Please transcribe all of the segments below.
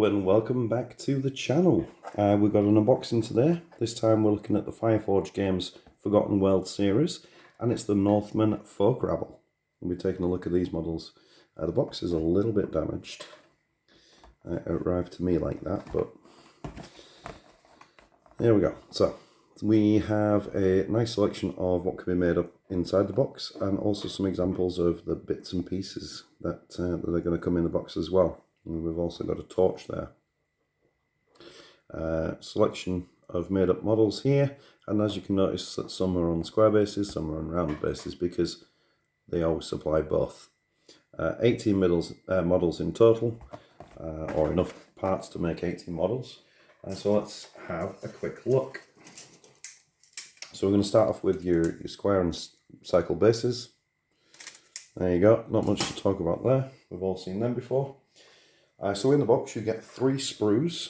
Hello and welcome back to the channel. We've got an unboxing today. This time we're looking at the FireForge Games Forgotten World series, and it's the Northmen Folk Rabble. We'll be taking a look at these models. The box is a little bit damaged. It arrived to me like that, but there we go. So we have a nice selection of what can be made up inside the box, and also some examples of the bits and pieces that are going to come in the box as well. And we've also got a torch there. Selection of made up models here, and as you can notice that some are on square bases, some are on round bases, because they always supply both. 18 models in total, or enough parts to make 18 models. So let's have a quick look. So we're going to start off with your square and cycle bases. There you go, not much to talk about there, we've all seen them before. So in the box you get 3 sprues,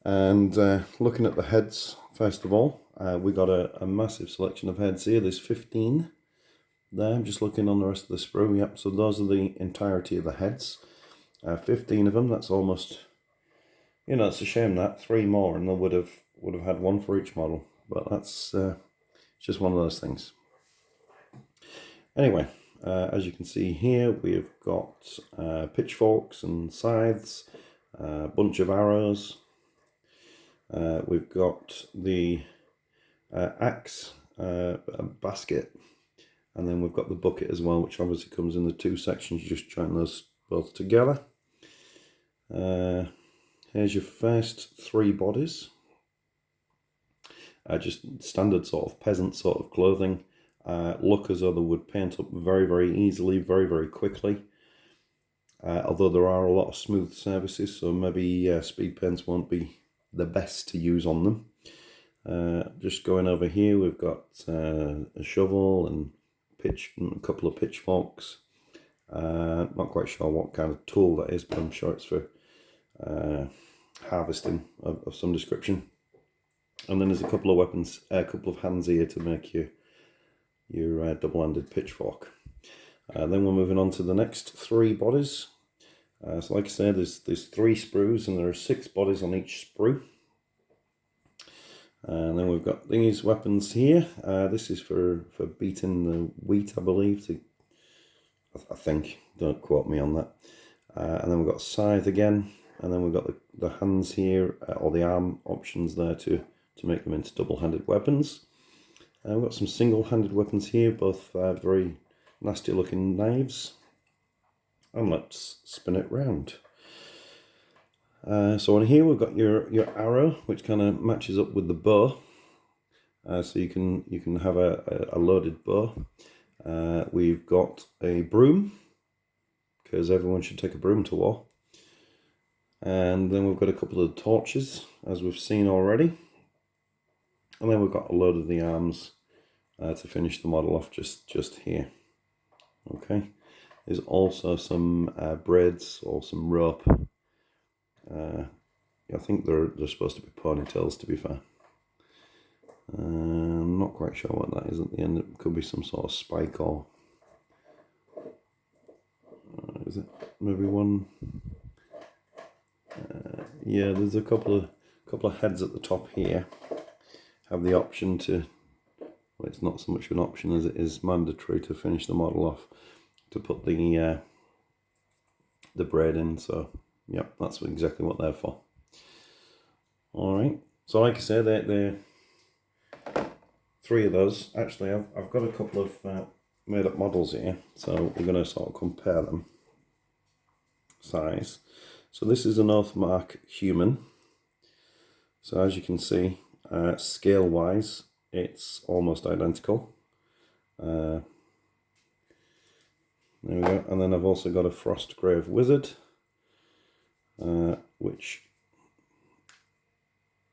and looking at the heads first of all, we got a massive selection of heads here. There's 15 there. I'm just looking on the rest of the sprue. Yep, so those are the entirety of the heads. 15 of them. That's almost, you know, it's a shame that 3 more and they would have had one for each model, but that's just one of those things. Anyway, as you can see here, we've got pitchforks and scythes, a bunch of arrows. We've got the axe, a basket, and then we've got the bucket as well, which obviously comes in the 2 sections. Just join those both together. Here's your first 3 bodies. Just standard sort of peasant sort of clothing. Look as though they would paint up very, very easily, very, very quickly. Although there are a lot of smooth surfaces, so maybe speed paints won't be the best to use on them. Just going over here, we've got a shovel and a couple of pitchforks. Not quite sure what kind of tool that is, but I'm sure it's for harvesting of some description. And then there's a couple of weapons, a couple of hands here to make your double-handed pitchfork. Then we're moving on to the next 3 bodies. So like I said, there's 3 sprues and there are 6 bodies on each sprue. And then we've got these weapons here. This is for beating the wheat, I believe. I think, don't quote me on that. And then we've got scythe again. And then we've got the hands here, or the arm options there to make them into double-handed weapons. We've got some single-handed weapons here, both very nasty looking knives. And let's spin it round. So on here we've got your arrow, which kind of matches up with the bow. So you can have a loaded bow. We've got a broom, because everyone should take a broom to war. And then we've got a couple of torches, as we've seen already. And then we've got a load of the arms to finish the model off just here. Okay. There's also some braids or some rope. I think they're supposed to be ponytails, to be fair. I'm not quite sure what that is at the end. It could be some sort of spike, or is it maybe one? Yeah, there's a couple of heads at the top here. Have the option to, well, it's not so much an option as it is mandatory to finish the model off, to put the braid in. So yep, that's exactly what they're for. Alright, so like I say, they're 3 of those. Actually, I've got a couple of made up models here, so we're going to sort of compare them. Size. So this is an Oathmark human. So as you can see, scale wise, it's almost identical. There we go. And then I've also got a Frostgrave wizard, which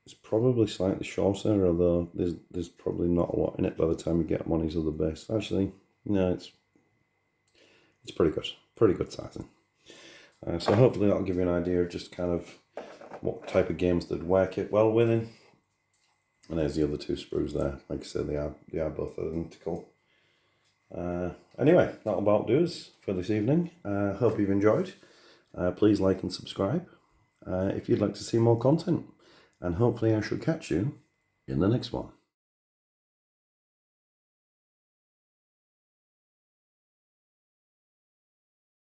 is probably slightly shorter, although there's probably not a lot in it by the time you get them on his other base. Actually, no, it's pretty good sizing. So hopefully that'll give you an idea of just kind of what type of games they'd work it well within. And there's the other 2 sprues there. Like I said, they are both identical. Anyway, that'll about do us for this evening. Hope you've enjoyed. Please like and subscribe if you'd like to see more content. And hopefully I shall catch you in the next one.